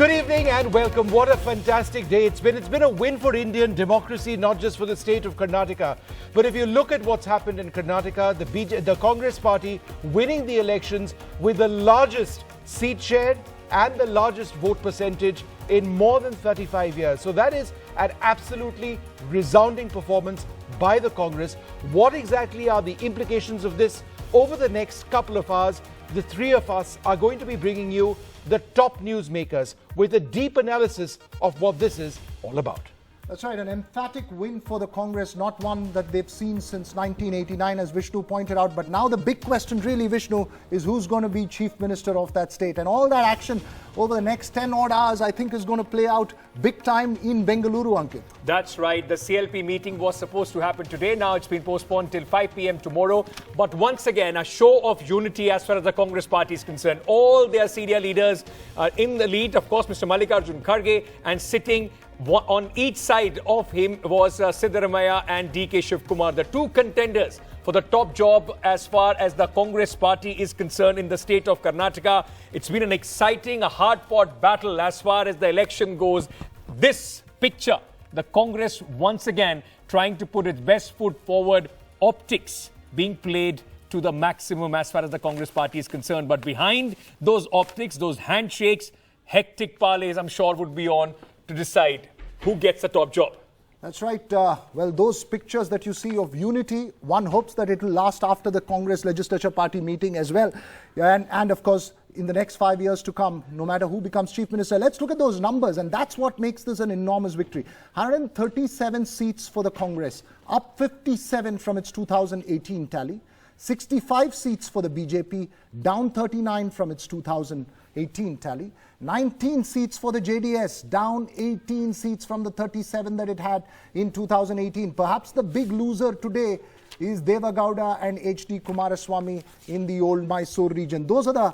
Good evening and welcome. What a fantastic day it's been. It's been a win for Indian democracy, not just for the state of Karnataka. But if you look at what's happened in Karnataka, the Congress party winning the elections with the largest seat share and the largest vote percentage in more than 35 years. So that is an absolutely resounding performance by the Congress. What exactly are the implications of this? Over the next couple of hours, the three of us are going to be bringing you the top newsmakers with a deep analysis of what this is all about. That's right, an emphatic win for the Congress, not one that they've seen since 1989, as Vishnu pointed out. But now the big question really, Vishnu, is who's going to be Chief Minister of that state. And all that action over the next 10 odd hours, I think, is going to play out big time in Bengaluru, Ankit. That's right. The CLP meeting was supposed to happen today. Now it's been postponed till 5 p.m. tomorrow. But once again, a show of unity as far as the Congress party is concerned. All their senior leaders are in the lead. Of course, Mr. Mallikarjun Kharge, and sitting on each side of him was Siddaramaiah and DK Shivkumar, the two contenders for the top job as far as the Congress party is concerned in the state of Karnataka. It's been an exciting, a hard-fought battle as far as the election goes. This picture, the Congress once again trying to put its best foot forward, optics being played to the maximum as far as the Congress party is concerned. But behind those optics, those handshakes, hectic parleys, I'm sure, would be on to decide who gets the top job. That's right. Well, those pictures that you see of unity, one hopes that it will last after the Congress Legislature Party meeting as well. And of course, in the next 5 years to come, no matter who becomes Chief Minister. Let's look at those numbers, and that's what makes this an enormous victory. 137 seats for the Congress, up 57 from its 2018 tally. 65 seats for the BJP, down 39 from its 2018 tally. 19 seats for the JDS, down 18 seats from the 37 that it had in 2018. Perhaps the big loser today is Deva Gowda and HD Kumaraswamy in the old Mysore region. Those are the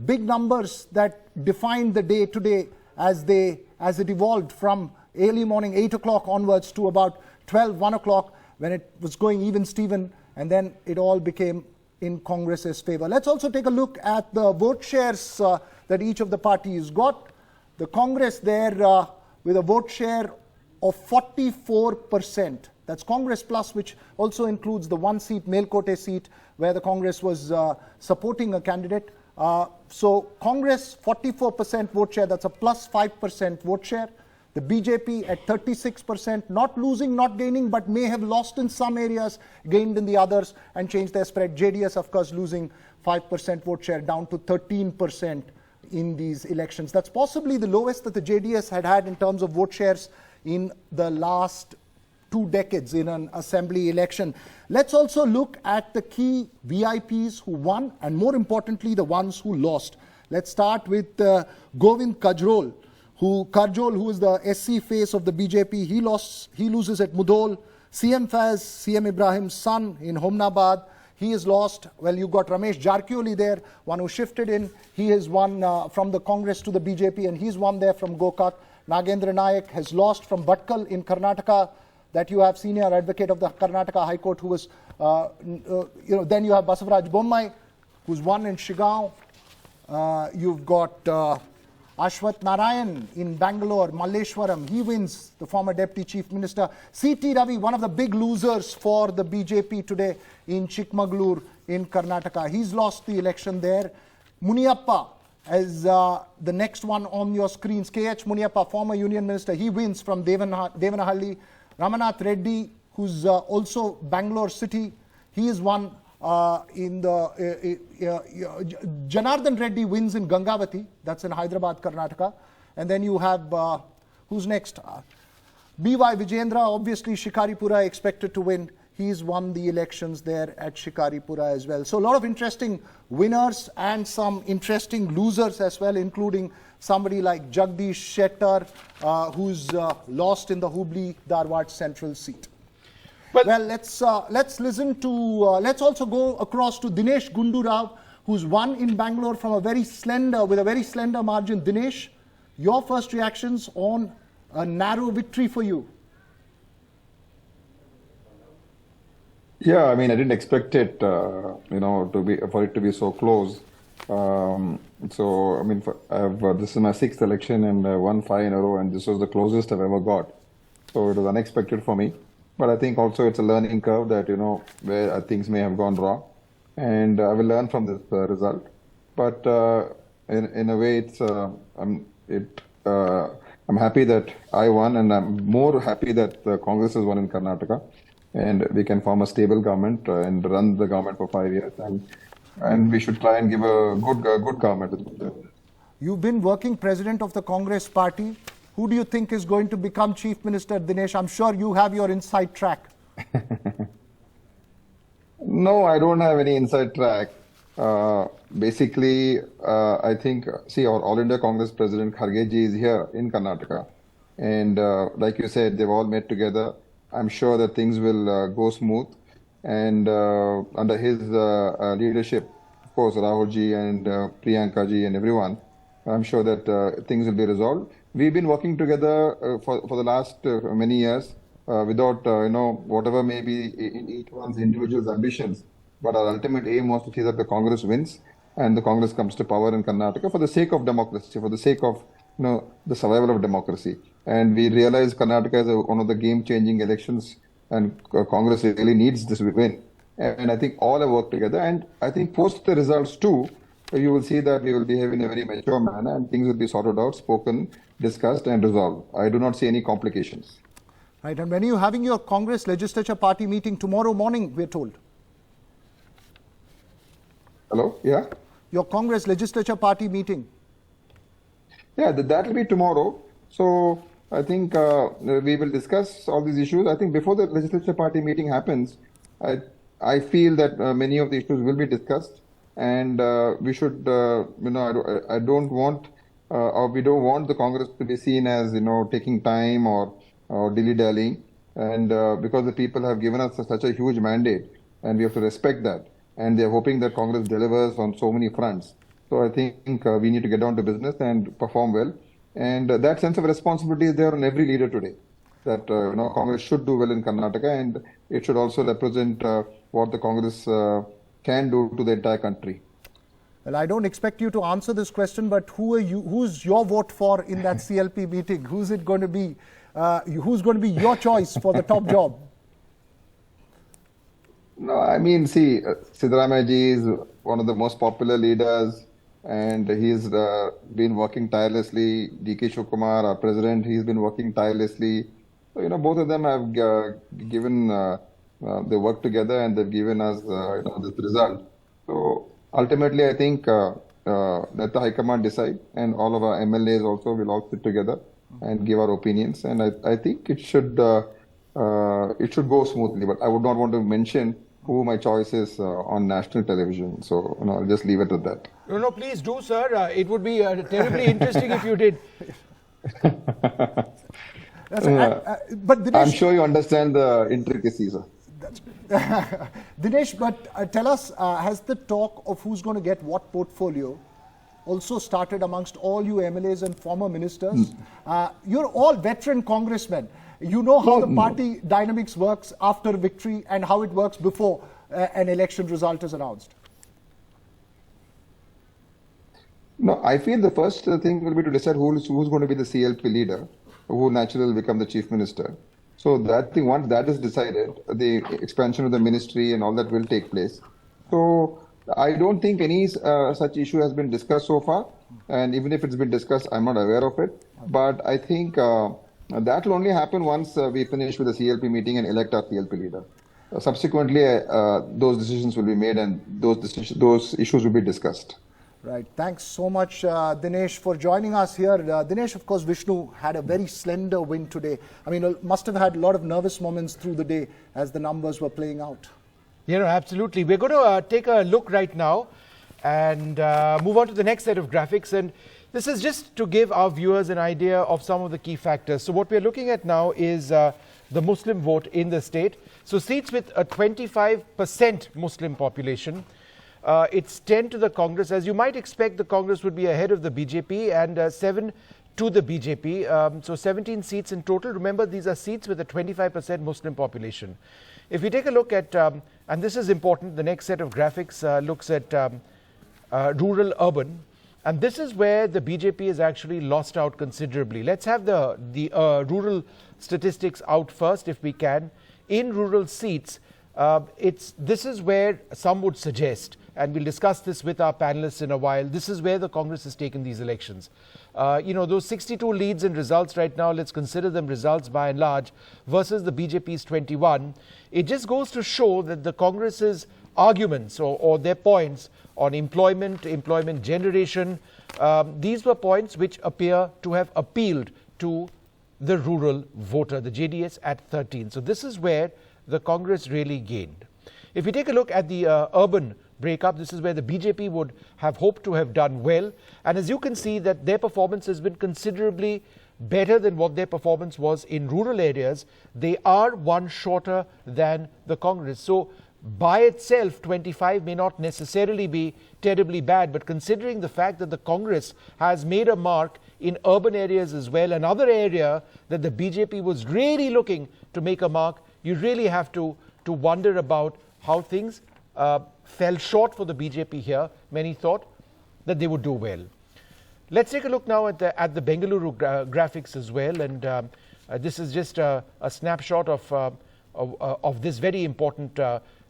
big numbers that defined the day today as it evolved from early morning 8 o'clock onwards to about 1 o'clock when it was going even Steven, and then it all became in Congress's favor. Let's also take a look at the vote shares that each of the parties got. The Congress there with a vote share of 44%. That's Congress Plus, which also includes the one seat, Melkote seat, where the Congress was supporting a candidate. So Congress, 44% vote share. That's a plus 5% vote share. The BJP at 36%, not losing, not gaining, but may have lost in some areas, gained in the others, and changed their spread. JDS, of course, losing 5% vote share, down to 13% in these elections. That's possibly the lowest that the JDS had in terms of vote shares in the last 2 decades in an assembly election. Let's also look at the key VIPs who won, and more importantly, the ones who lost. Let's start with Govind Kajrol, who is the SC face of the BJP. He loses at Mudhol. CM Faiz, CM Ibrahim's son in Homnabad, he is lost. Well, you got Ramesh Jarkioli there, one who shifted in. He has won from the Congress to the BJP, and he's won there from Gokak. Nagendra Nayak has lost from Bhatkal in Karnataka. That you have senior advocate of the Karnataka High Court who was, then you have Basavaraj Bommai, who's won in Shigaon. You've got Ashwath Narayan in Bangalore, Malleshwaram, he wins, the former Deputy Chief Minister. C.T. Ravi, one of the big losers for the BJP today in Chikmagalur in Karnataka. He's lost the election there. Muniappa as the next one on your screens. K.H. Muniappa, former Union Minister, he wins from Devanahalli. Ramanath Reddy, who's also Bangalore City, he is one in the Janardhan Reddy wins in Gangavati, that's in Hyderabad, Karnataka. And then you have, who's next? B.Y. Vijayendra, obviously Shikaripura expected to win. He's won the elections there at Shikaripura as well. So a lot of interesting winners and some interesting losers as well, including somebody like Jagdish Shettar, who's lost in the Hubli-Dharwad central seat. Well, let's listen to, let's also go across to Dinesh Gundu Rao, who's won in Bangalore from with a very slender margin. Dinesh, your first reactions on a narrow victory for you? Yeah, I mean, I didn't expect it, for it to be so close. So, I mean, this is my sixth election and won 5 in a row, and this was the closest I've ever got. So it was unexpected for me. But I think also it's a learning curve that, where things may have gone wrong. And I will learn from this result. But in a way, I'm happy that I won, and I'm more happy that Congress has won in Karnataka. And we can form a stable government and run the government for 5 years. And we should try and give a good government. You've been working president of the Congress party. Who do you think is going to become chief minister, Dinesh? I'm sure you have your inside track. No, I don't have any inside track. Basically, I think, our All India Congress President Kharge ji is here in Karnataka. And like you said, they've all met together. I'm sure that things will go smooth. And under his leadership, of course, Rahul ji and Priyanka ji and everyone, I'm sure that things will be resolved. We've been working together for the last many years without, whatever may be in each one's individual ambitions. But our ultimate aim was to see that the Congress wins and the Congress comes to power in Karnataka for the sake of democracy, for the sake of the survival of democracy. And we realize Karnataka is one of the game-changing elections, and Congress really needs this win. And I think all have worked together. And I think post the results too, you will see that we will behave in a very mature manner and things will be sorted out, spoken, discussed and resolved. I do not see any complications. Right. And when are you having your Congress Legislature Party meeting? Tomorrow morning, we're told. Hello? Yeah? Your Congress Legislature Party meeting. Yeah, that will be tomorrow. So I think we will discuss all these issues. I think before the Legislature Party meeting happens, I feel that many of the issues will be discussed. And we should, I don't want, or we don't want the Congress to be seen as, taking time or dilly-dallying. And because the people have given us such a huge mandate, and we have to respect that. And they're hoping that Congress delivers on so many fronts. So I think we need to get down to business and perform well. And that sense of responsibility is there on every leader today. That Congress should do well in Karnataka, and it should also represent what the Congress can do to the entire country. Well, I don't expect you to answer this question, but who's your vote for in that CLP meeting? Who's it going to be? Who's going to be your choice for the top job? No, I mean, see, Siddaramaiah ji is one of the most popular leaders, and he's been working tirelessly. D.K. Shivakumar, our president, he's been working tirelessly. So, both of them have given, they work together and they've given us, this result. So, ultimately, I think let the High Command decide, and all of our MLAs also will all sit together and give our opinions. And I think it should go smoothly, but I would not want to mention who my choice is on national television. So, I'll just leave it at that. No, please do, sir. It would be terribly interesting if you did. But Dinesh, I'm sure you understand the intricacies. Dinesh, but tell us, has the talk of who's going to get what portfolio also started amongst all you MLAs and former ministers? You're all veteran congressmen. You know how the party dynamics works after victory and how it works before an election result is announced. No, I feel the first thing will be to decide who's going to be the CLP leader, who naturally will become the chief minister. So that thing, once that is decided, the expansion of the ministry and all that will take place. So I don't think any such issue has been discussed so far. And even if it's been discussed, I'm not aware of it. But I think that will only happen once we finish with the CLP meeting and elect our CLP leader. Subsequently, those decisions will be made and those issues will be discussed. Right. Thanks so much, Dinesh, for joining us here. Dinesh, of course, Vishnu had a very slender win today. I mean, must have had a lot of nervous moments through the day as the numbers were playing out. Absolutely. We're going to take a look right now and move on to the next set of graphics. And this is just to give our viewers an idea of some of the key factors. So what we're looking at now is the Muslim vote in the state. So seats with a 25% Muslim population. It's 10 to the Congress. As you might expect, the Congress would be ahead of the BJP and 7 to the BJP. So 17 seats in total. Remember, these are seats with a 25% Muslim population. If we take a look at, and this is important, the next set of graphics looks at rural, urban. And this is where the BJP has actually lost out considerably. Let's have the rural statistics out first, if we can. In rural seats, this is where some would suggest, and we'll discuss this with our panelists in a while, this is where the Congress has taken these elections. Those 62 leads and results right now, let's consider them results by and large, versus the BJP's 21. It just goes to show that the Congress's arguments or their points on employment generation, these were points which appear to have appealed to the rural voter, the JDS at 13. So this is where the Congress really gained. If we take a look at the urban breakup, this is where the BJP would have hoped to have done well. And as you can see that their performance has been considerably better than what their performance was in rural areas. They are one shorter than the Congress. So by itself, 25 may not necessarily be terribly bad, but considering the fact that the Congress has made a mark in urban areas as well, another area that the BJP was really looking to make a mark, you really have to wonder about how things fell short for the BJP here. Many thought that they would do well. Let's take a look now at the Bengaluru graphics as well, and this is just a snapshot of this very important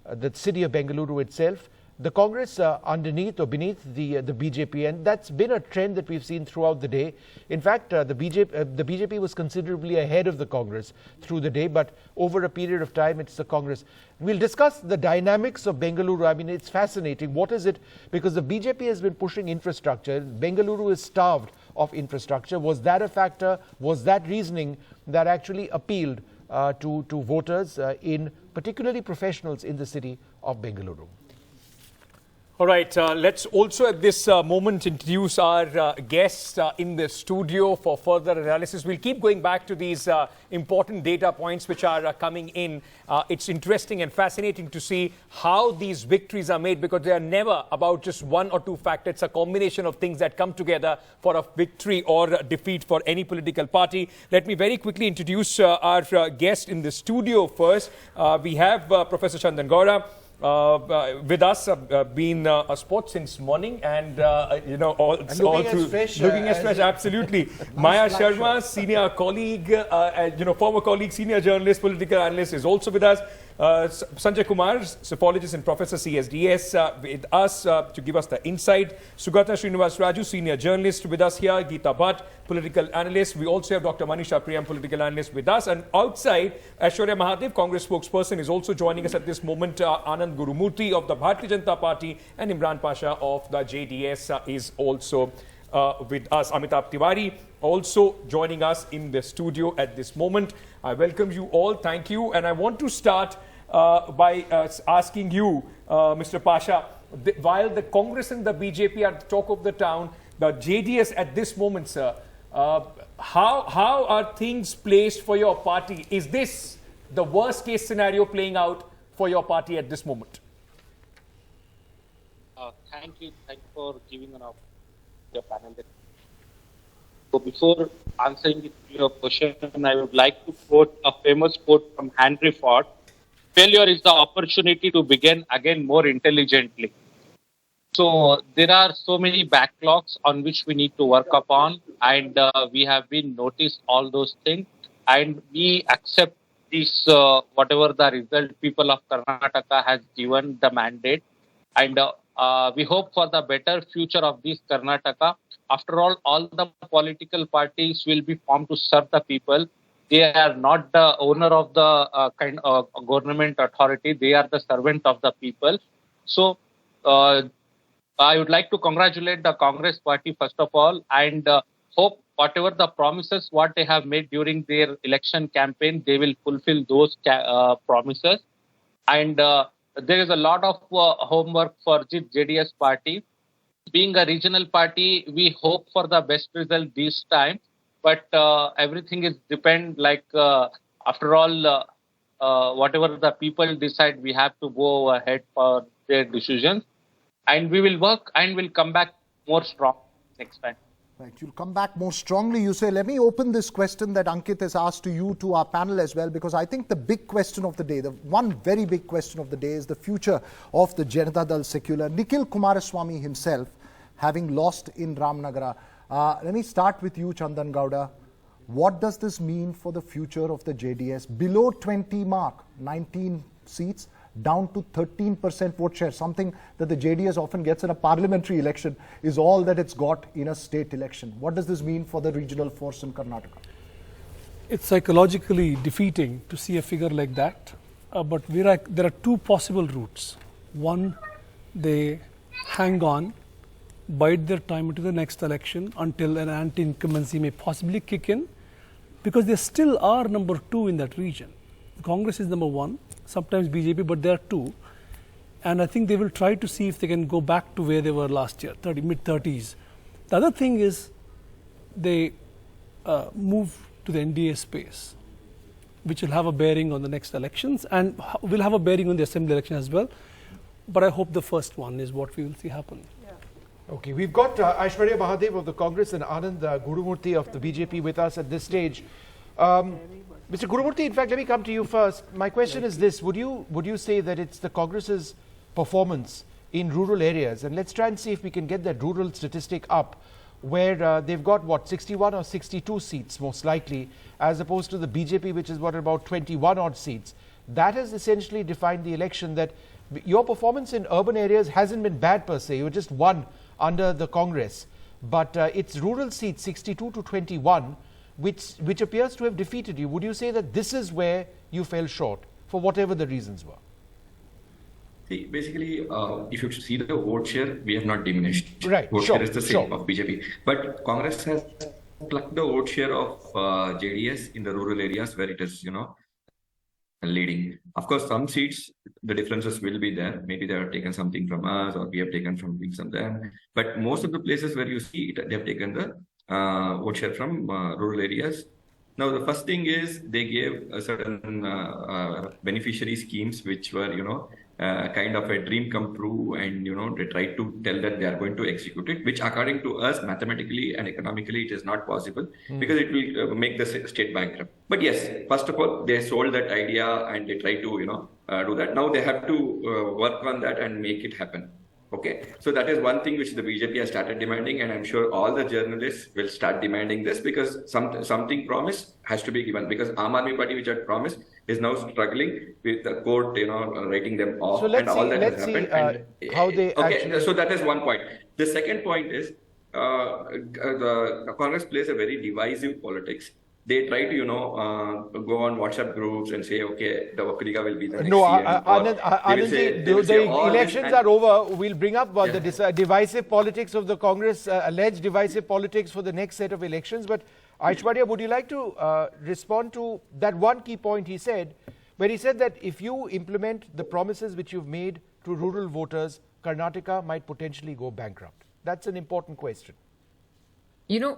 the city of Bengaluru itself. The Congress underneath or beneath the BJP, and that's been a trend that we've seen throughout the day. In fact, the BJP was considerably ahead of the Congress through the day, but over a period of time, it's the Congress. We'll discuss the dynamics of Bengaluru. I mean, it's fascinating. What is it? Because the BJP has been pushing infrastructure. Bengaluru is starved of infrastructure. Was that a factor? Was that reasoning that actually appealed to voters, particularly professionals in the city of Bengaluru? All right, let's also at this moment introduce our guests in the studio for further analysis. We'll keep going back to these important data points which are coming in. It's interesting and fascinating to see how these victories are made, because they are never about just one or two factors. It's a combination of things that come together for a victory or a defeat for any political party. Let me very quickly introduce our guest in the studio first. We have Professor Chandan Gaura. With us, been a sport since morning, and all through looking as fresh. Absolutely, Maya Sharma, senior colleague, former colleague, senior journalist, political analyst, is also with us. Sanjay Kumar, psephologist and professor CSDS, with us to give us the insight. Sugata Srinivas Raju, senior journalist, with us here. Geeta Bhatt, political analyst. We also have Dr. Manisha Priyam, political analyst, with us. And outside, Aishwarya Mahadev, Congress spokesperson, is also joining us at this moment. Anand Gurumurthy of the Bharatiya Janata Party and Imran Pasha of the JDS is also with us. Amitabh Tiwari also joining us in the studio at this moment. I welcome you all. Thank you. And I want to start by asking you, Mr. Pasha, while the Congress and the BJP are the talk of the town, the JDS at this moment, sir, how are things placed for your party? Is this the worst case scenario playing out for your party at this moment? Thank you for giving an opportunity to your panel. So before answering your question, I would like to quote a famous quote from Henry Ford: "Failure is the opportunity to begin again more intelligently." So there are so many backlogs on which we need to work upon, and we have been noticed all those things, and we accept this whatever the result people of Karnataka has given the mandate, and we hope for the better future of this Karnataka. After all the political parties will be formed to serve the people. They are not the owner of the kind of government authority. They are the servant of the people. So I would like to congratulate the Congress party first of all, and hope whatever the promises what they have made during their election campaign, they will fulfill those promises. And there is a lot of homework for the JDS party. Being a regional party, we hope for the best result this time, but everything is depend after all, whatever the people decide, we have to go ahead for their decisions, and we will work and will come back more strong next time. Right, you'll come back more strongly, you say. Let me open this question that Ankit has asked to you, to our panel as well, because I think the big question of the day, the one very big question of the day is the future of the Janata Dal Secular. Nikhil Kumaraswamy himself, having lost in Ramnagara. Let me start with you, Chandan Gowda. What does this mean for the future of the JDS? Below 20 mark, 19 seats, down to 13% vote share, something that the JDS often gets in a parliamentary election, is all that it's got in a state election. What does this mean for the regional force in Karnataka? It's psychologically defeating to see a figure like that, but there are two possible routes. One, they hang on, bide their time into the next election until an anti-incumbency may possibly kick in, because they still are number 2 in that region. Congress is number 1, sometimes BJP, but there are 2. And I think they will try to see if they can go back to where they were last year, mid-30s. The other thing is they move to the NDA space, which will have a bearing on the next elections and will have a bearing on the assembly election as well. But I hope the first one is what we will see happen. Okay, we've got Aishwarya Mahadev of the Congress and Anand Gurumurthy of the BJP with us at this stage. Mr. Gurumurthy, in fact, let me come to you first. My question is this: Would you say that it's the Congress's performance in rural areas, and let's try and see if we can get that rural statistic up, where they've got what, 61 or 62 seats most likely, as opposed to the BJP, which is what, about 21 odd seats. That has essentially defined the election. That your performance in urban areas hasn't been bad per se. You were just one under the Congress, but it's rural seats 62 to 21. Which appears to have defeated you. Would you say that this is where you fell short, for whatever the reasons were? See, basically, if you see the vote share, we have not diminished. Right, vote sure, share is the same of BJP. But Congress has plucked the vote share of JDS in the rural areas where it is, leading. Of course, some seats, the differences will be there. Maybe they have taken something from us, or we have taken something from them. But most of the places where you see it, they have taken the vote share from rural areas. Now, the first thing is they gave a certain beneficiary schemes, which were, kind of a dream come true, and, they tried to tell that they are going to execute it, which according to us, mathematically and economically, it is not possible because it will make the state bankrupt. But yes, first of all, they sold that idea and they tried to, do that. Now they have to work on that and make it happen. Okay, so that is one thing which the BJP has started demanding, and I'm sure all the journalists will start demanding this, because something promised has to be given. Because Aam Aadmi Party, which had promised, is now struggling with the court, writing them off, so and all that has happened. How they okay, so that is one point. The second point is the Congress plays a very divisive politics. They try to, go on WhatsApp groups and say, okay, the Vakiliga will be the next Anand, the elections are over. We'll bring up the divisive politics of the Congress, alleged divisive politics for the next set of elections. But Aishwarya, would you like to respond to that one key point he said, where he said that if you implement the promises which you've made to rural voters, Karnataka might potentially go bankrupt? That's an important question.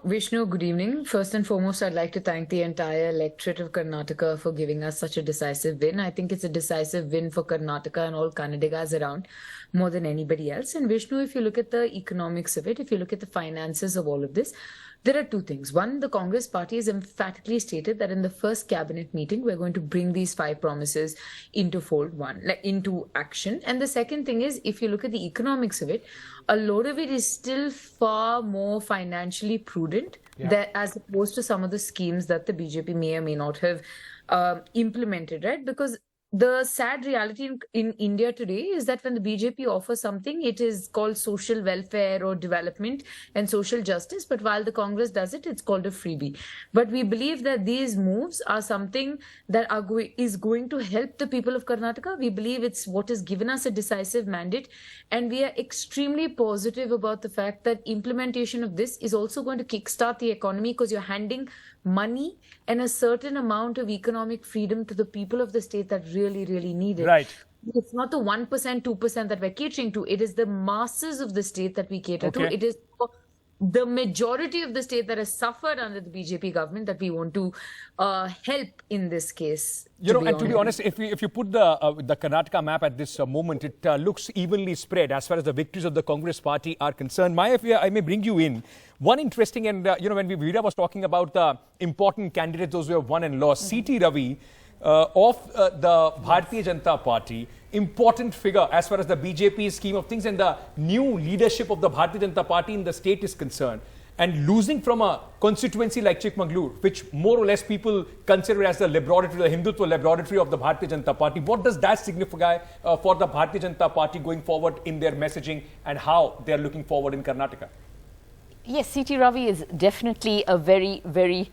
Vishnu, good evening. First and foremost, I'd like to thank the entire electorate of Karnataka for giving us such a decisive win. I think it's a decisive win for Karnataka and all Kannadigas around more than anybody else. And Vishnu, if you look at the economics of it, if you look at the finances of all of this, there are two things. One, the Congress party has emphatically stated that in the first cabinet meeting, we're going to bring these 5 promises into into action. And the second thing is, if you look at the economics of it, a lot of it is still far more financially prudent as opposed to some of the schemes that the BJP may or may not have implemented, right? Because the sad reality in India today is that when the BJP offers something, it is called social welfare or development and social justice. But while the Congress does it, it's called a freebie. But we believe that these moves are something that is going to help the people of Karnataka. We believe it's what has given us a decisive mandate. And we are extremely positive about the fact that implementation of this is also going to kickstart the economy, because you're handing money and a certain amount of economic freedom to the people of the state that really, really need it. Right. It's not the 1%, 2% that we're catering to. It is the masses of the state that we cater to. It is for the majority of the state that has suffered under the BJP government that we want to help in this case. And to be honest, if you put the Karnataka map at this moment, it looks evenly spread as far as the victories of the Congress party are concerned. Maya, if I may bring you in, one interesting, and when Veera was talking about the important candidates, those who have won and lost, C.T. Ravi of the Bharatiya Janata Party, important figure as far as the BJP scheme of things and the new leadership of the Bharatiya Janata Party in the state is concerned. And losing from a constituency like Chikmagalur, which more or less people consider as the laboratory, the Hindutva laboratory of the Bharatiya Janata Party, what does that signify for the Bharatiya Janata Party going forward in their messaging and how they are looking forward in Karnataka? Yes, C.T. Ravi is definitely a very, very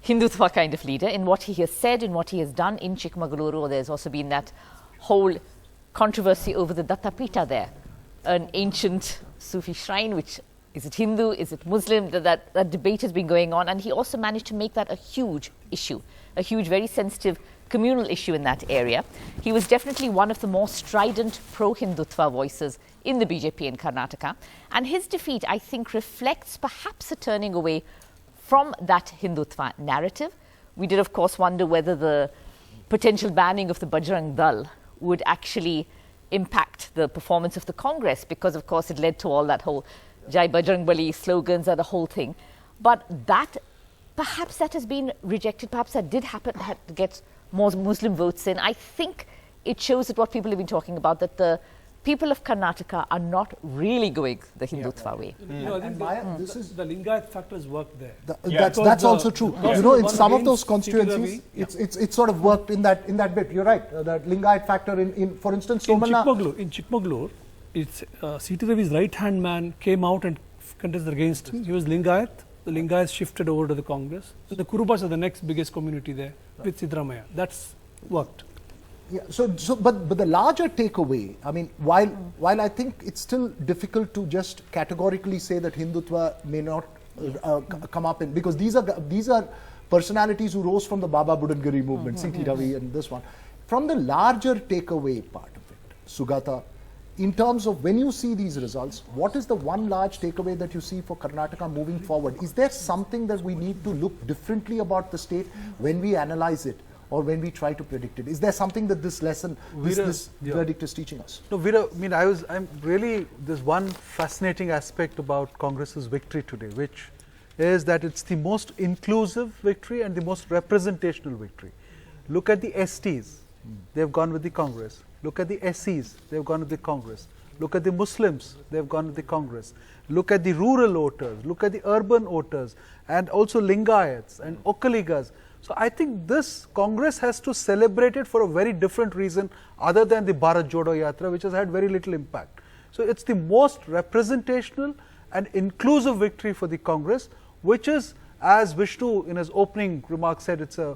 Hindutva kind of leader in what he has said, in what he has done in Chikmagaluru. There's also been that whole controversy over the Dattapita there, an ancient Sufi shrine, which is it Hindu, is it Muslim? That debate has been going on, and he also managed to make that a huge issue, a huge, very sensitive communal issue in that area. He was definitely one of the more strident pro-Hindutva voices in the BJP in Karnataka, and his defeat, I think, reflects perhaps a turning away from that Hindutva narrative. We did, of course, wonder whether the potential banning of the Bajrang Dal would actually impact the performance of the Congress, because, of course, it led to all that whole Jai Bajrang Bali slogans and the whole thing. But that, perhaps that has been rejected. Perhaps that did happen, had to get more Muslim votes in. I think it shows that what people have been talking about, that the people of Karnataka are not really going the Hindutva way. I think the Lingayat factors work there. That's also true. In some of those constituencies, it's sort of worked in that bit. You're right. That Lingayat factor in for instance, Somana. In Chikmagalur, it's C.T. Ravi's right-hand man came out and contested against him. He was Lingayat. The Lingayats shifted over to the Congress. So the Kurubas are the next biggest community there with Siddaramaiah. That's worked. Yeah, but the larger takeaway, I mean, while I think it's still difficult to just categorically say that Hindutva may not come up in, because these are personalities who rose from the Baba Budangiri movement, C.T. Ravi and this one. From the larger takeaway part of it, Sugata, in terms of when you see these results, what is the one large takeaway that you see for Karnataka moving forward? Is there something that we need to look differently about the state when we analyze it, or when we try to predict it? Is there something that this lesson, this verdict is teaching us? No, Veera, I mean, there's one fascinating aspect about Congress's victory today, which is that it's the most inclusive victory and the most representational victory. Look at the STs, they've gone with the Congress. Look at the SCs, they've gone with the Congress. Look at the Muslims, they've gone with the Congress. Look at the rural voters, look at the urban voters, and also Lingayats and Okkaligas. So I think this Congress has to celebrate it for a very different reason other than the Bharat Jodo Yatra, which has had very little impact. So it's the most representational and inclusive victory for the Congress, which is, as Vishnu in his opening remarks said, it's a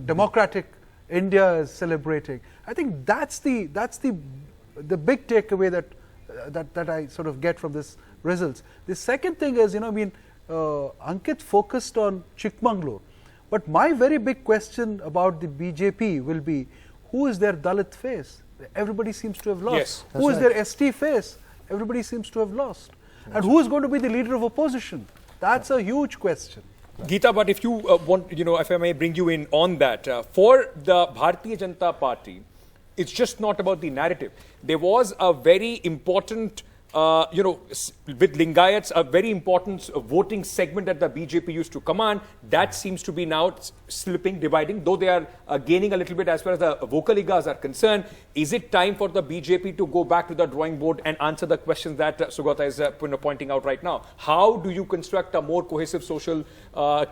democratic India is celebrating. I think that's the big takeaway that I sort of get from this results. The second thing is, Ankit focused on Chikmagalur. But my very big question about the BJP will be, who is their Dalit face? Everybody seems to have lost. Yes, who is their ST face? Everybody seems to have lost. And who is going to be the leader of opposition? That's a huge question. Geeta, but if you want, if I may bring you in on that, for the Bharatiya Janata Party, it's just not about the narrative. There was a very important with Lingayats, a very important voting segment that the BJP used to command. That seems to be now slipping, dividing, though they are gaining a little bit as far as the Vokaligas are concerned. Is it time for the BJP to go back to the drawing board and answer the questions that Sugata is pointing out right now? How do you construct a more cohesive social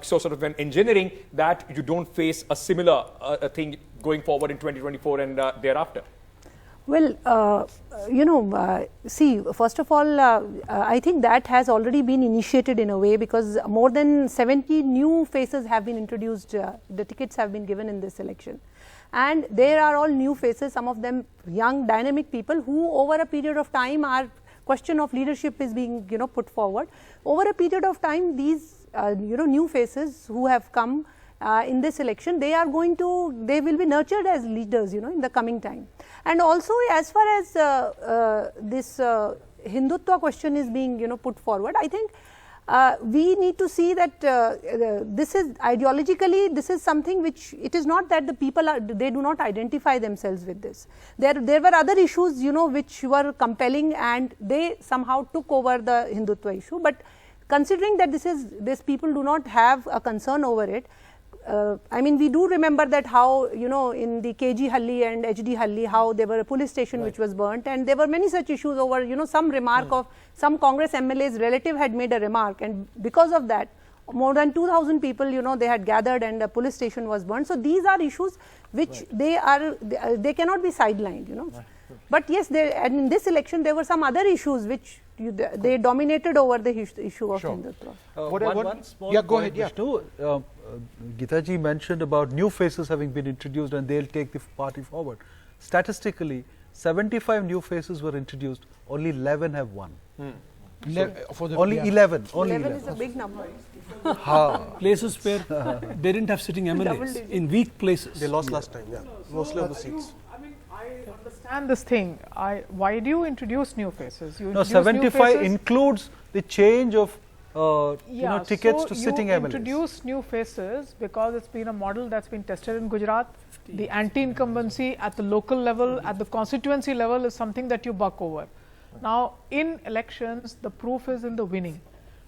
sort of an engineering that you don't face a similar thing going forward in 2024 and thereafter? Well, see, first of all, I think that has already been initiated in a way, because more than 70 new faces have been introduced, the tickets have been given in this election. And there are all new faces, some of them young, dynamic people who over a period of time are question of leadership is being, put forward. Over a period of time, these, new faces who have come in this election, they will be nurtured as leaders, in the coming time. And also, as far as this Hindutva question is being, put forward, I think we need to see that this is ideologically, this is something which, it is not that the people are, they do not identify themselves with this. There were other issues, you know, which were compelling, and they somehow took over the Hindutva issue. But considering that these people do not have a concern over it, I mean, we do remember that how, you know, in the KG Halli and HD Halli, how there were a police station which was burnt, and there were many such issues over, you know, some remark of some Congress MLA's relative had made a remark, and because of that, more than 2,000 people, you know, they had gathered and a police station was burnt. So these are issues which they cannot be sidelined, you know. But yes, and in this election, there were some other issues which they dominated over the issue of Hindutva. One small go ahead. Geeta-ji mentioned about new faces having been introduced and they'll take the party forward. Statistically, 75 new faces were introduced, only 11 have won. Only 11. Only 11 is a big number. Places where they didn't have sitting MLAs, in weak places. They lost last time, mostly of the seats. I understand this thing. Why do you introduce new faces? No, 75 includes the change of tickets to sitting MLAs. You introduce new faces because it's been a model that's been tested in Gujarat. The anti-incumbency at the local level, at the constituency level, is something that you buck over. Now, in elections, the proof is in the winning.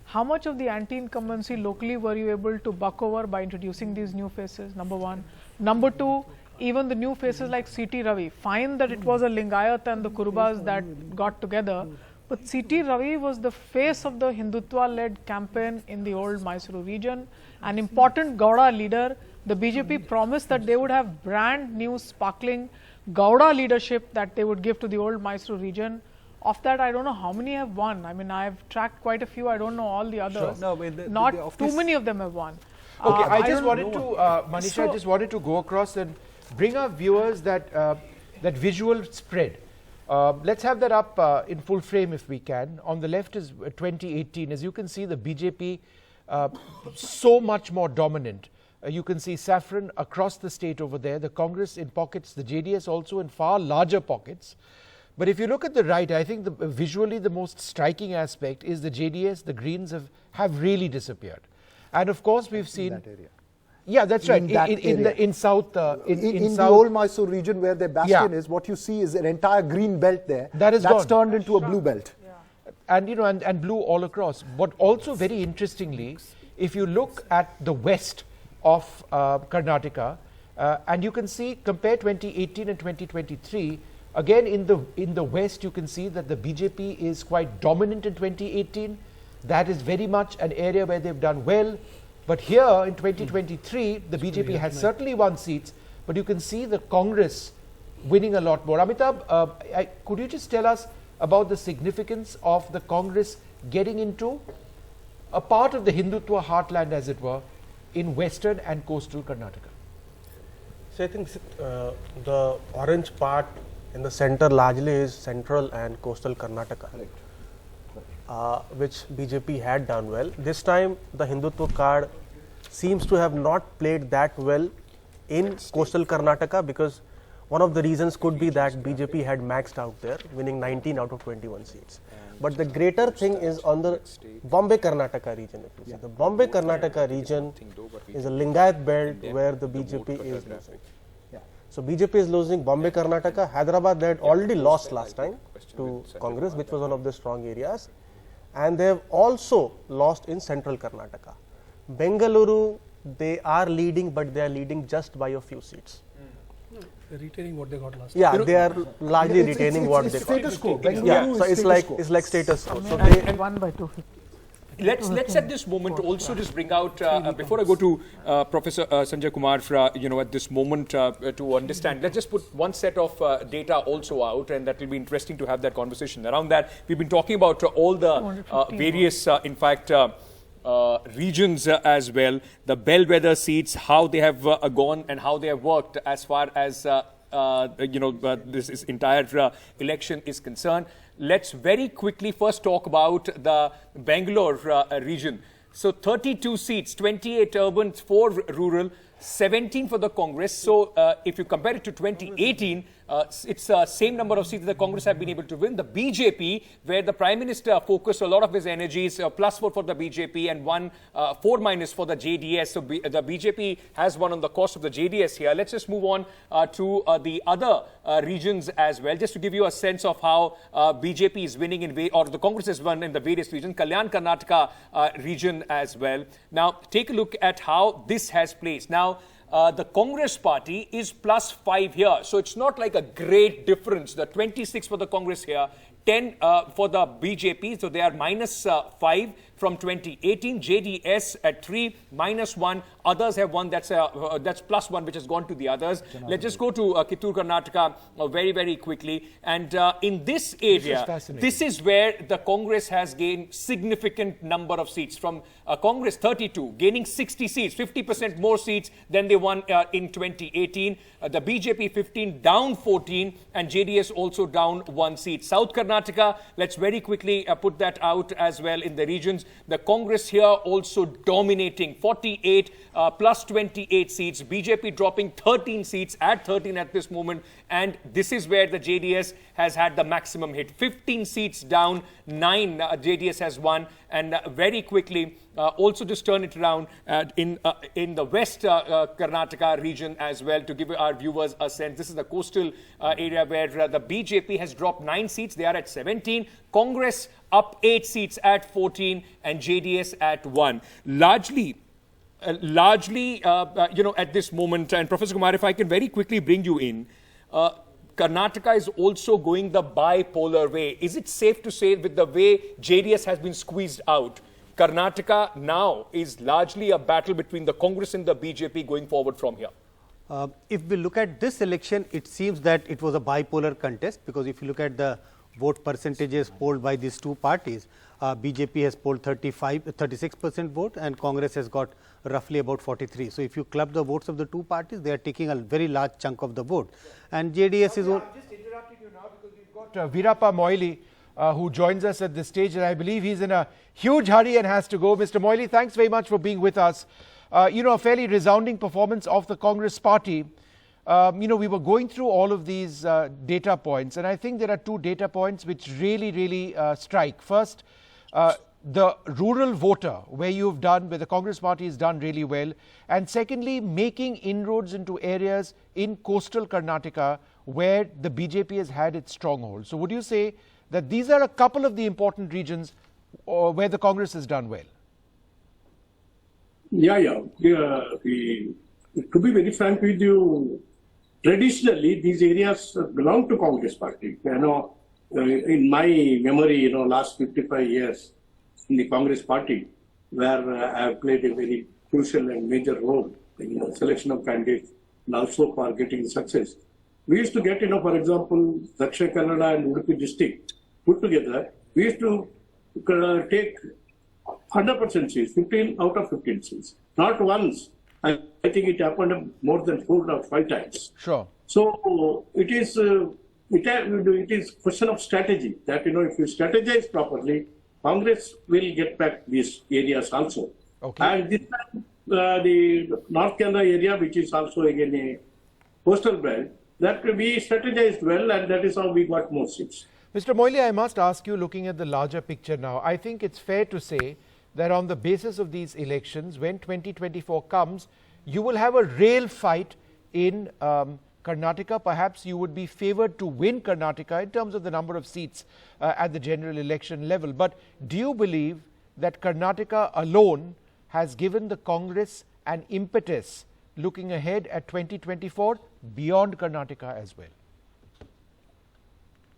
How much of the anti-incumbency locally were you able to buck over by introducing these new faces? Number one. Number two, even the new faces like C.T. Ravi, fine that it was a Lingayat and the Kurubas that got together, but C.T. Ravi was the face of the Hindutva-led campaign in the old Mysuru region, an important Gowda leader. The BJP promised that they would have brand new, sparkling Gowda leadership that they would give to the old Mysuru region. Of that, I don't know how many have won. I mean, I've tracked quite a few. I don't know all the others. No, not too many of them have won. Okay, I just wanted to, Manisha, I just wanted to go across and bring our viewers that visual spread. Let's have that up in full frame if we can. On the left is 2018. As you can see, the BJP so much more dominant. You can see saffron across the state over there, the Congress in pockets, the JDS also in far larger pockets. But if you look at the right, I think visually the most striking aspect is the JDS, the Greens have really disappeared. And of course we've seen... In that area. Yeah, that's right. In South... in the old Mysore region where the bastion is, what you see is an entire green belt there. That's turned into a blue belt. And, you know, and blue all across. But also very interestingly, if you look at the west of Karnataka, and you can see, compare 2018 and 2023, again in the west you can see that the BJP is quite dominant in 2018. That is very much an area where they've done well. But here in 2023, the BJP has certainly won seats, but you can see the Congress winning a lot more. Amitabh, could you just tell us about the significance of the Congress getting into a part of the Hindutva heartland, as it were, in western and coastal Karnataka? So I think the orange part in the center largely is central and coastal Karnataka, which BJP had done well. This time the Hindutva card seems to have not played that well in coastal Karnataka, because one of the reasons could be that BJP had maxed out there, winning 19 out of 21 seats. But the greater thing is on the Bombay Karnataka region. If you see. The Bombay Karnataka region is a Lingayat belt where the BJP is losing. So BJP is losing Bombay Karnataka. Hyderabad, they had already lost last time to Congress, which was one of the strong areas. And they have also lost in central Karnataka. Bengaluru, they are leading, but they are leading just by a few seats. They're retaining what they got last time. Yeah, they are largely retaining what they got. Status quo. Yeah, so it's like status quo. So they won by 250. Let's at this moment also just bring out, before I go to Professor Sanjay Kumar, at this moment to understand, let's just put one set of data also out, and that will be interesting to have that conversation. Around that, we've been talking about all the various, regions as well, the bellwether seats, how they have gone and how they have worked as far as this entire election is concerned. Let's very quickly first talk about the Bangalore region. So 32 seats, 28 urban, 4 rural, 17 for the Congress. So if you compare it to 2018, it's the same number of seats that the Congress have been able to win. The BJP, where the Prime Minister focused a lot of his energies, +4 for the BJP and 4- for the JDS. So the BJP has won on the cost of the JDS here. Let's just move on to the other regions as well, just to give you a sense of how BJP is winning or the Congress has won in the various regions. Kalyan Karnataka region as well. Now, take a look at how this has placed. Now, the Congress party is +5 here. So it's not like a great difference. The 26 for the Congress here, 10 for the BJP. So they are -5 from 2018. JDS at 3, -1. Others have won. That's +1, which has gone to the others. Let's just go to Kittur, Karnataka very, very quickly. And in this area, this is where the Congress has gained significant number of seats. From Congress 32, gaining 60 seats, 50% more seats than they won in 2018. The BJP 15, down 14, and JDS also down 1 seat. South Karnataka, let's very quickly put that out as well in the regions. The Congress here also dominating, 48 plus 28 seats. BJP dropping 13 seats at 13 at this moment. And this is where the JDS has had the maximum hit. 15 seats down, 9 JDS has won. And very quickly, also just turn it around in the West Karnataka region as well, to give our viewers a sense. This is the coastal area where the BJP has dropped 9 seats. They are at 17. Congress up 8 seats at 14 and JDS at 1. Largely, at this moment, and Professor Kumar, if I can very quickly bring you in, Karnataka is also going the bipolar way. Is it safe to say, with the way JDS has been squeezed out, Karnataka now is largely a battle between the Congress and the BJP going forward from here? If we look at this election, it seems that it was a bipolar contest, because if you look at the vote percentages polled by these two parties, BJP has polled 36% vote and Congress has got roughly about 43. So if you club the votes of the two parties, they are taking a very large chunk of the vote. And JDS is... I've just interrupted you now because we've got Veerappa Moily who joins us at this stage, and I believe he's in a huge hurry and has to go. Mr. Moily, thanks very much for being with us. A fairly resounding performance of the Congress party. We were going through all of these data points, and I think there are 2 data points which really strike. First, the rural voter, where the Congress party has done really well. And secondly, making inroads into areas in coastal Karnataka where the BJP has had its stronghold. So would you say that these are a couple of the important regions where the Congress has done well? To be very frank with you, traditionally these areas belong to Congress party. In my memory, last 55 years in the Congress party, where I have played a very crucial and major role in selection of candidates and also for getting success. We used to get, for example, Dakshin Kannada and Udupi district put together. We used to take 100% seats, 15 out of 15 seats. Not once. I think it happened more than 4 or 5 times. Sure. So it is question of strategy. That if you strategize properly, Congress will get back these areas also. Okay. And this time, the North Kerala area, which is also again a coastal belt, that we strategized well, and that is how we got more seats. Mr. Moily, I must ask you, looking at the larger picture now, I think it's fair to say that on the basis of these elections, when 2024 comes, you will have a real fight in Karnataka. Perhaps you would be favored to win Karnataka in terms of the number of seats at the general election level. But do you believe that Karnataka alone has given the Congress an impetus looking ahead at 2024 beyond Karnataka as well?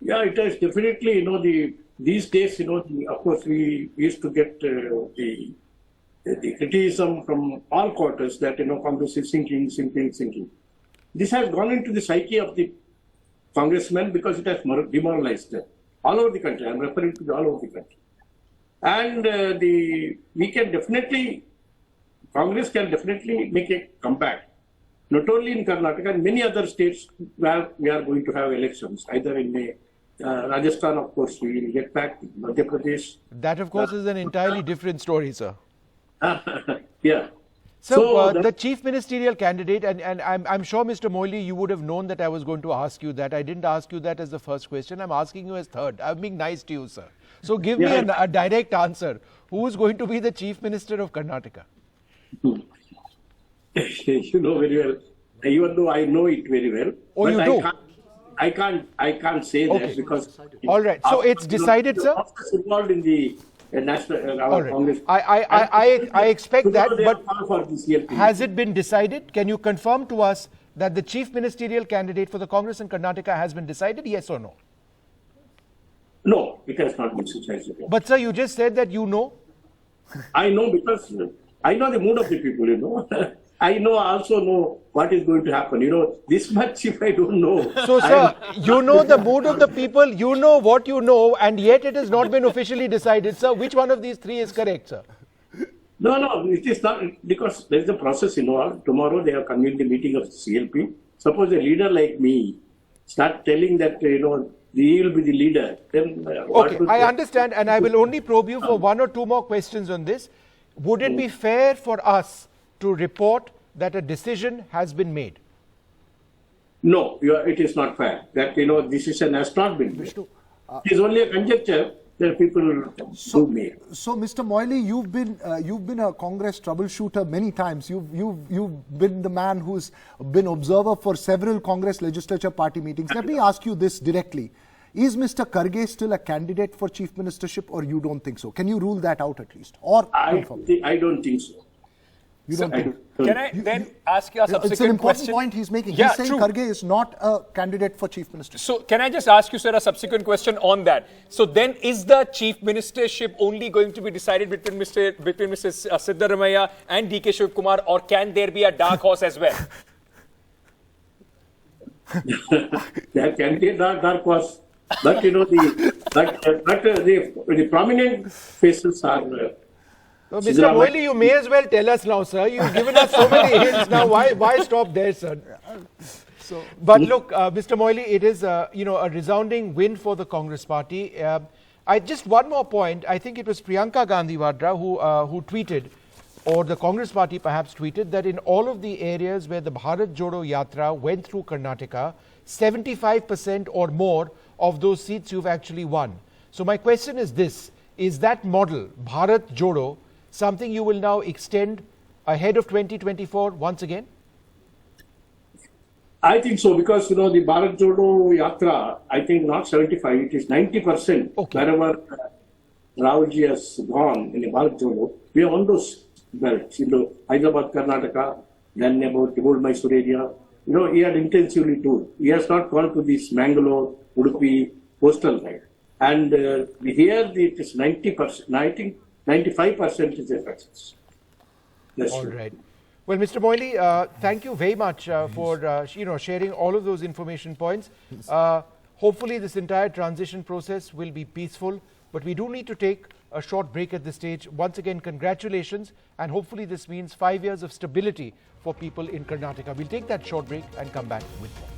Yeah, it is definitely, these days, of course, we used to get the criticism from all quarters that, Congress is sinking. This has gone into the psyche of the congressmen because it has demoralized them all over the country. I'm referring to all over the country. And Congress can definitely make a comeback. Not only in Karnataka, in many other states where we are going to have elections, either in Rajasthan, of course, we will get back, Madhya Pradesh. That, of course, is an entirely different story, sir. Yeah. So, the chief ministerial candidate, and I'm sure, Mr. Moily, you would have known that I was going to ask you that. I didn't ask you that as the first question. I'm asking you as third. I'm being nice to you, sir. So give me a direct answer. Who is going to be the chief minister of Karnataka? You know very well. Even though I know it very well. Oh, you do? I can't say that because. All right. So it's decided, sir? Involved in the national Congress. I expect that, but has it been decided? Can you confirm to us that the chief ministerial candidate for the Congress in Karnataka has been decided, yes or no? No, it has not been decided. But sir, you just said that you know. I know because I know the mood of the people, you know. I also know what is going to happen. You know, this much if I don't know. So, sir, you know the mood of the people, you know what you know, and yet it has not been officially decided. Sir, which one of these three is correct, sir? No, it is not, because there is a process involved. Tomorrow they have convened the meeting of the CLP. Suppose a leader like me start telling that, you know, he will be the leader. Then okay, I understand, and I will only probe you for one or two more questions on this. Would it be fair for us to report that a decision has been made? No, it is not fair. That, you know, decision has not been made. It is only a conjecture that people do make. So, Mr. Moily, you've been a Congress troubleshooter many times. You've been the man who's been observer for several Congress legislature party meetings. Let me ask you this directly. Is Mr. Kharge still a candidate for chief ministership, or you don't think so? Can you rule that out at least? Or I don't think so. You don't think? Can I then ask you a subsequent question? It's an important point he's making. Yeah, he's saying true. Kharge is not a candidate for chief minister. So can I just ask you, sir, a subsequent question on that? So then is the chief ministership only going to be decided between Mrs. Siddaramaiah and DK Shivkumar, or can there be a dark horse as well? There can be a dark horse. But, you know, the prominent faces are... Mr. Moily, you may as well tell us now, sir. You've given us so many hints now. Why stop there, sir? But look, Mr. Moily, it is a resounding win for the Congress party. Just one more point. I think it was Priyanka Gandhi Vadra who tweeted, or the Congress party perhaps tweeted, that in all of the areas where the Bharat Jodo Yatra went through Karnataka, 75% or more of those seats you've actually won. So my question is this: is that model, Bharat Jodo, something you will now extend ahead of 2024 once again? I think so, because, you know, the Bharat Jodo Yatra, I think not 75, it is 90%. Okay. Wherever Rahulji has gone in the Bharat Jodo, we have won those belts. You know, Hyderabad, Karnataka, then about the old Mysore area. You know, he had intensively toured. He has not gone to this Mangalore, Udupi, coastal line. And here it is 90%, I think 95% is a success. That's all true. Right. Well, Mr. Moily, thank you very much for sharing all of those information points. Hopefully, this entire transition process will be peaceful, but we do need to take a short break at this stage. Once again, congratulations, and hopefully this means 5 years of stability for people in Karnataka. We'll take that short break and come back with more.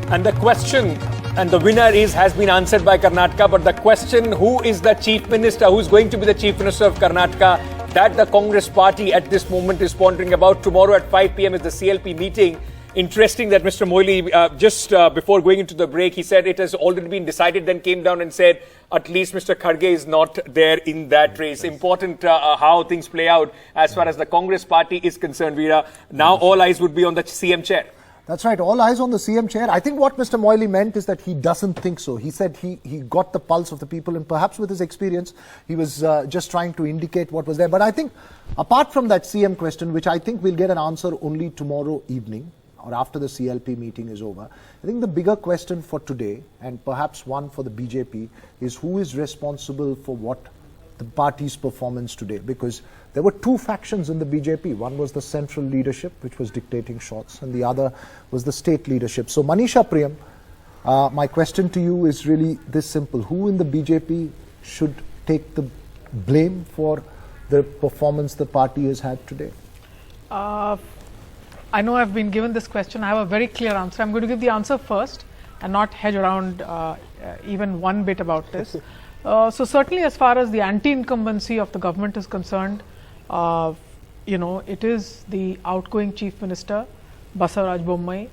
And the question, and the winner has been answered by Karnataka, but the question, who is the chief minister, who is going to be the chief minister of Karnataka, that the Congress party at this moment is pondering about. Tomorrow at 5 p.m. is the CLP meeting. Interesting that Mr. Moily, just before going into the break, he said it has already been decided, then came down and said at least Mr. Kharge is not there in that race. Important how things play out as far as the Congress party is concerned, Veera. Now all eyes would be on the CM chair. That's right. All eyes on the CM chair. I think what Mr. Moily meant is that he doesn't think so. He said he got the pulse of the people, and perhaps with his experience, he was just trying to indicate what was there. But I think apart from that CM question, which I think we'll get an answer only tomorrow evening or after the CLP meeting is over, I think the bigger question for today, and perhaps one for the BJP, is who is responsible for what the party's performance today, because there were two factions in the BJP. One was the central leadership, which was dictating shots, and the other was the state leadership. So Manisha Priyam, my question to you is really this simple. Who in the BJP should take the blame for the performance the party has had today? I know I've been given this question. I have a very clear answer. I'm going to give the answer first and not hedge around even one bit about this. So certainly as far as the anti-incumbency of the government is concerned, it is the outgoing Chief Minister, Basavaraj Bommai,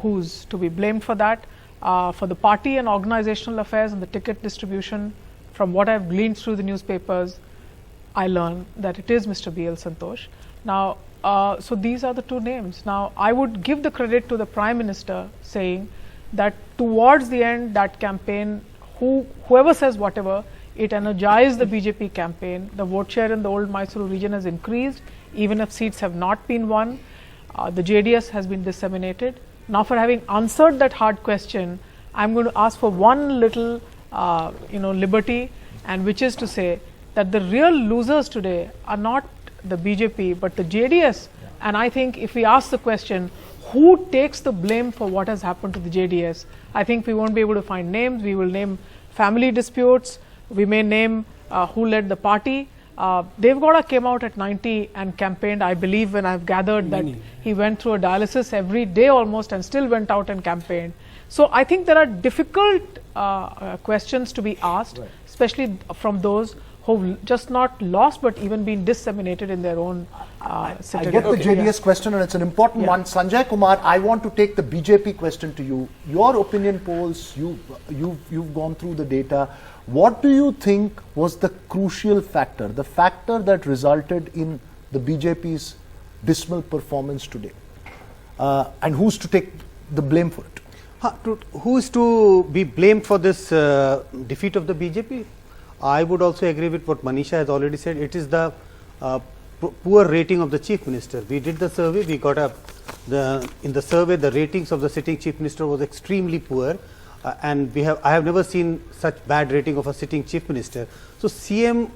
who's to be blamed for that. For the party and organizational affairs and the ticket distribution, from what I've gleaned through the newspapers, I learned that it is Mr. B.L. Santosh. Now, so these are the two names. Now, I would give the credit to the Prime Minister saying that towards the end, that campaign, whoever says whatever, it energized the BJP campaign. The vote share in the old Mysuru region has increased, even if seats have not been won. The JDS has been disseminated. Now, for having answered that hard question, I'm going to ask for one little, liberty, and which is to say that the real losers today are not the BJP, but the JDS. And I think if we ask the question, who takes the blame for what has happened to the JDS, I think we won't be able to find names. We will name family disputes. We may name who led the party. Dev Gowda came out at 90 and campaigned. I believe, when I've gathered, that he went through a dialysis every day almost and still went out and campaigned. So I think there are difficult questions to be asked, especially from those who've just not lost but even been disseminated in their own I get the JDS question, and it's an important one. Sanjay Kumar, I want to take the BJP question to you. Your opinion polls, you've gone through the data. What do you think was the crucial factor, the factor that resulted in the BJP's dismal performance today? And who's to take the blame for it? Who is to be blamed for this defeat of the BJP? I would also agree with what Manisha has already said. It is the poor rating of the Chief Minister. We did the survey. We got in the survey, the ratings of the sitting Chief Minister was extremely poor. And I have never seen such bad rating of a sitting Chief Minister. So CM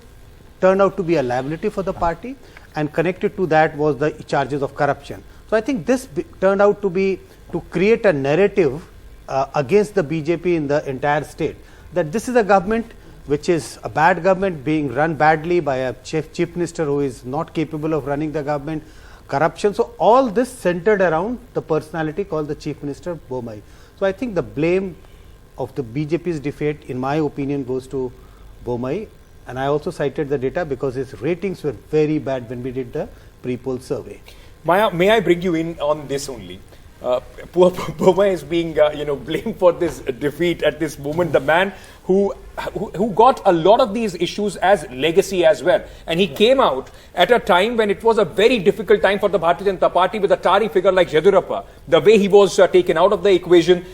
turned out to be a liability for the party, and connected to that was the charges of corruption. So I think this turned out to be to create a narrative against the BJP in the entire state, that this is a government which is a bad government being run badly by a chief minister who is not capable of running the government, corruption. So all this centered around the personality called the Chief Minister Bommai. So I think the blame of the BJP's defeat, in my opinion, goes to Bommai. And I also cited the data because his ratings were very bad when we did the pre-poll survey. Maya, may I bring you in on this only? Poor Bommai is being blamed for this defeat at this moment. The man who got a lot of these issues as legacy as well, and he came out at a time when it was a very difficult time for the Bharatiya Janata Party with a tarry figure like Yediyurappa. The way he was taken out of the equation,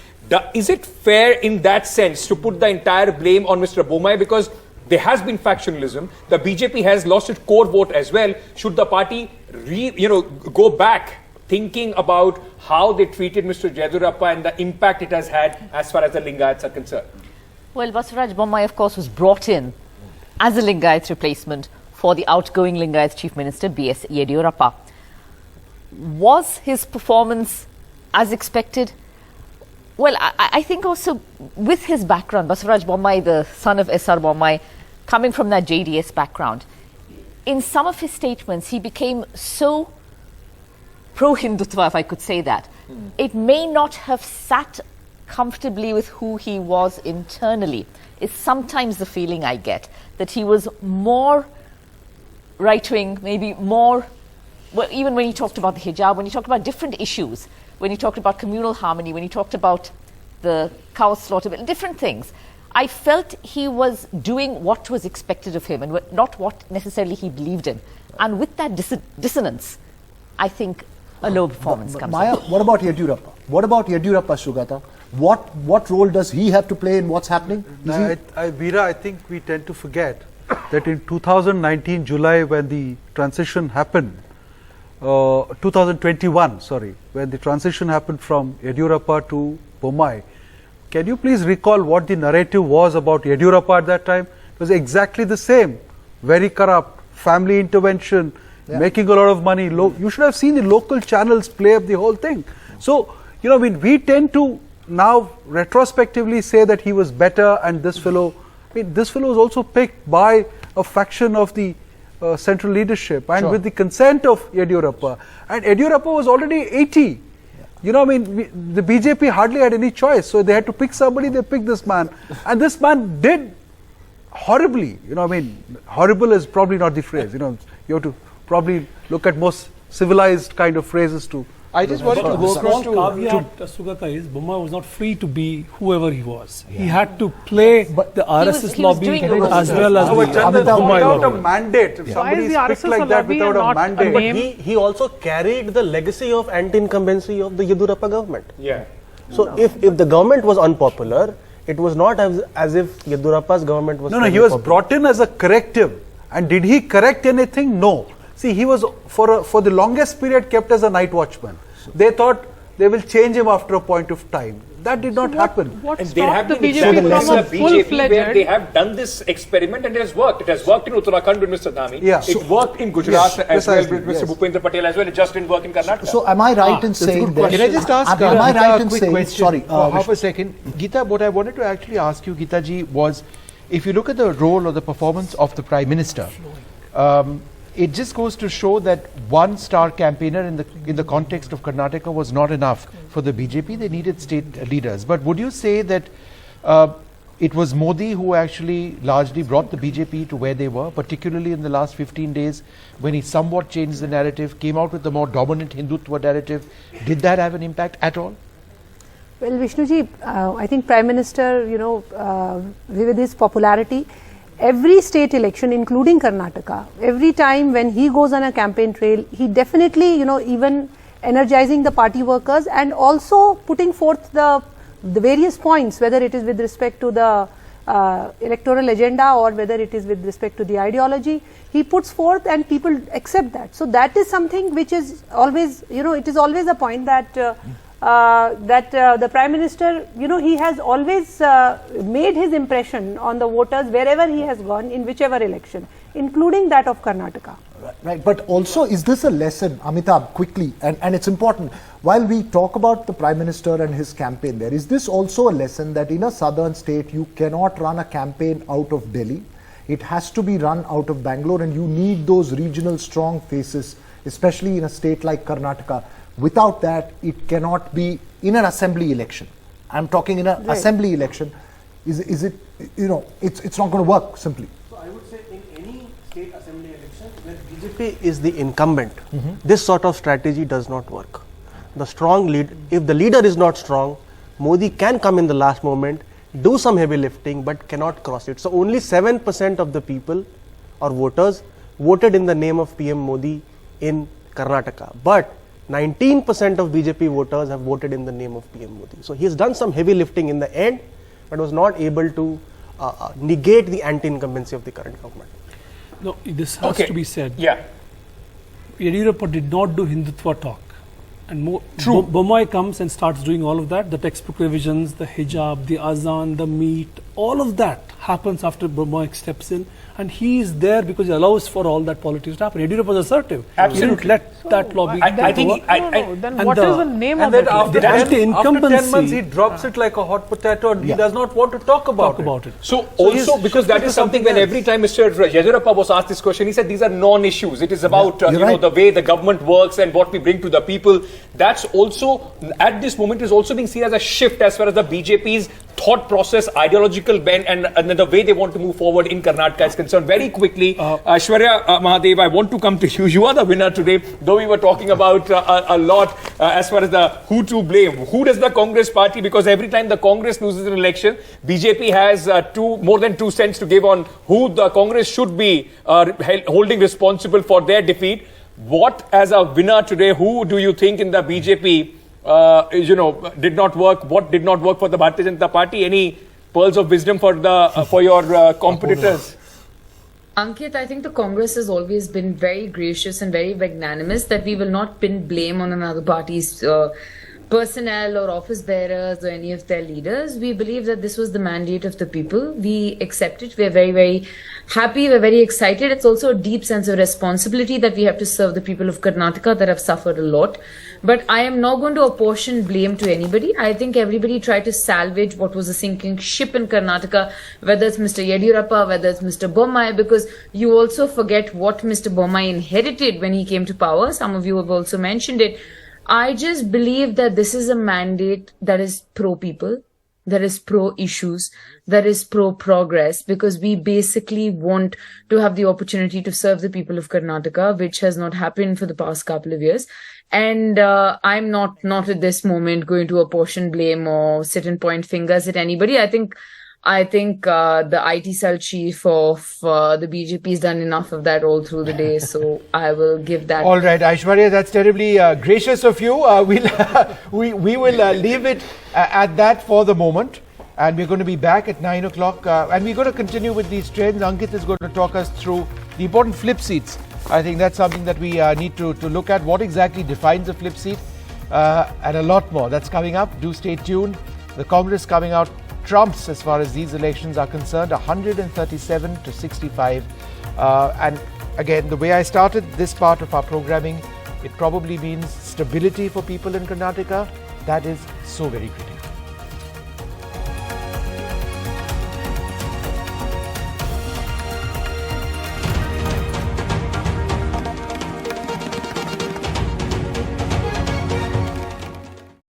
is it fair in that sense to put the entire blame on Mr. Bommai, because there has been factionalism? The BJP has lost its core vote as well. Should the party go back, thinking about how they treated Mr. Yediyurappa and the impact it has had as far as the Lingayats are concerned? Well, Basavaraj Bommai, of course, was brought in as a Lingayats replacement for the outgoing Lingayats Chief Minister, B.S. Yediyurappa. Was his performance as expected? Well, I think also with his background, Basavaraj Bommai, the son of S.R. Bommai, coming from that JDS background, in some of his statements, he became so pro-Hindutva, if I could say that. It may not have sat comfortably with who he was internally. It's sometimes the feeling I get, that he was more right-wing, maybe more, well, even when he talked about the hijab, when he talked about different issues, when he talked about communal harmony, when he talked about the cow slaughter, different things, I felt he was doing what was expected of him and not what necessarily he believed in. And with that dissonance, I think a low performance comes Maya, in. what about Yediyurappa? What about Yediyurappa, Sugata? What role does he have to play in what's happening? Veera, I think we tend to forget that in 2019 July, when the transition happened, 2021, sorry, when the transition happened from Yediyurappa to Bommai, can you please recall what the narrative was about Yediyurappa at that time? It was exactly the same. Very corrupt, family intervention, making a lot of money. You should have seen the local channels play up the whole thing. So, we tend to now retrospectively say that he was better and this fellow, this fellow was also picked by a faction of the central leadership and with the consent of Yediyurappa. And Yediyurappa was already 80. You know, I mean, the BJP hardly had any choice. So they had to pick somebody, they picked this man. And this man did horribly. You know, I mean, horrible is probably not the phrase. You know, you have to probably look at most civilized kind of phrases to. I just wanted to go across to Sugata is Boma was not free to be whoever he was. He had to play the RSS lobby as well as the Boma without a lobby. mandate. If somebody is picked like that without a mandate. But he also carried the legacy of anti-incumbency of the Yediyurappa government. Yeah. So if the government was unpopular, it was not as if Yediyurappa's government was. No, he was brought in as a corrective. And did he correct anything? No. See, he was for the longest period kept as a night watchman. They thought they will change him after a point of time. That did not happen. And there have been examples of BJP where they have done this experiment and it has worked. It has worked in Uttarakhand with Mr. Dhami. Yeah. It worked in Gujarat as well with Mr. Bhupendra Patel as well. It just didn't work in Karnataka. So am I right in saying that? Can I just ask am I right in quick saying, question? sorry, half a second. Geeta, what I wanted to actually ask you, Geeta ji, was if you look at the role or the performance of the Prime Minister, it just goes to show that one star campaigner in the context of Karnataka was not enough for the BJP. They needed state leaders. But would you say that it was Modi who actually largely brought the BJP to where they were, particularly in the last 15 days when he somewhat changed the narrative, came out with the more dominant Hindutva narrative? Did that have an impact at all? Well, Vishnuji, I think Prime Minister, with his popularity, every state election, including Karnataka, every time when he goes on a campaign trail, he definitely, even energizing the party workers and also putting forth the various points, whether it is with respect to the electoral agenda or whether it is with respect to the ideology, he puts forth and people accept that. So that is something which is always, it is always a point that the Prime Minister, he has always made his impression on the voters wherever he has gone in whichever election, including that of Karnataka. Right, but also is this a lesson, Amitabh, quickly, and it's important, while we talk about the Prime Minister and his campaign there, is this also a lesson that in a southern state you cannot run a campaign out of Delhi? It has to be run out of Bangalore, and you need those regional strong faces, especially in a state like Karnataka. Without that, it cannot be in an assembly election. I'm talking in an assembly election. Is it, it's not going to work simply. So I would say in any state assembly election where BJP is the incumbent, this sort of strategy does not work. The strong lead, if the leader is not strong, Modi can come in the last moment, do some heavy lifting, but cannot cross it. So only 7% of the people or voters voted in the name of PM Modi in Karnataka. But 19% of BJP voters have voted in the name of PM Modi. So he has done some heavy lifting in the end, but was not able to negate the anti-incumbency of the current government. No, this has to be said. Yeah. Yediyurappa did not do Hindutva talk. And Bommai comes and starts doing all of that, the textbook revisions, the hijab, the azan, the meat, all of that happens after Bommai steps in. And he is there because he allows for all that politics to happen. Yediyurappa was assertive. Absolutely. He didn't let that lobby I think then what is the name of it? After 10 months, he drops it like a hot potato and he does not want to talk about it. So also because that is something when every time Mr. Yediyurappa was asked this question, he said these are non-issues. It is about the way the government works and what we bring to the people. That's also, at this moment, is also being seen as a shift as far as the BJP's thought process, ideological bent and the way they want to move forward in Karnataka is concerned. Very quickly, Aishwarya Mahadev, I want to come to you. You are the winner today, though we were talking about a lot as far as the who to blame. Who does the Congress party? Because every time the Congress loses an election, BJP has more than 2 cents to give on who the Congress should be holding responsible for their defeat. What, as a winner today, who do you think in the BJP did not work? What did not work for the Bharatiya Janata Party? Any pearls of wisdom for your competitors? Ankit, I think the Congress has always been very gracious and very magnanimous that we will not pin blame on another party's personnel or office bearers or any of their leaders. We believe that this was the mandate of the people. We accept it. We're very, very happy. We're very excited. It's also a deep sense of responsibility that we have to serve the people of Karnataka that have suffered a lot. But I am not going to apportion blame to anybody. I think everybody tried to salvage what was a sinking ship in Karnataka, whether it's Mr. Yediyurappa, whether it's Mr. Bommai, because you also forget what Mr. Bommai inherited when he came to power. Some of you have also mentioned it. I just believe that this is a mandate that is pro-people, that is pro-issues, that is pro-progress, because we basically want to have the opportunity to serve the people of Karnataka, which has not happened for the past couple of years. And I'm not at this moment going to apportion blame or sit and point fingers at anybody. I think the IT cell chief of the BJP has done enough of that all through the day, so I will give that. All right, Aishwarya, that's terribly gracious of you. We will leave it at that for the moment, and we're going to be back at 9 o'clock, and we're going to continue with these trends. Ankit is going to talk us through the important flip seats. I think that's something that we need to look at. What exactly defines a flip seat, and a lot more. That's coming up. Do stay tuned. The Congress coming out trumps as far as these elections are concerned, 137 to 65. And again, the way I started this part of our programming, it probably means stability for people in Karnataka. That is so very critical.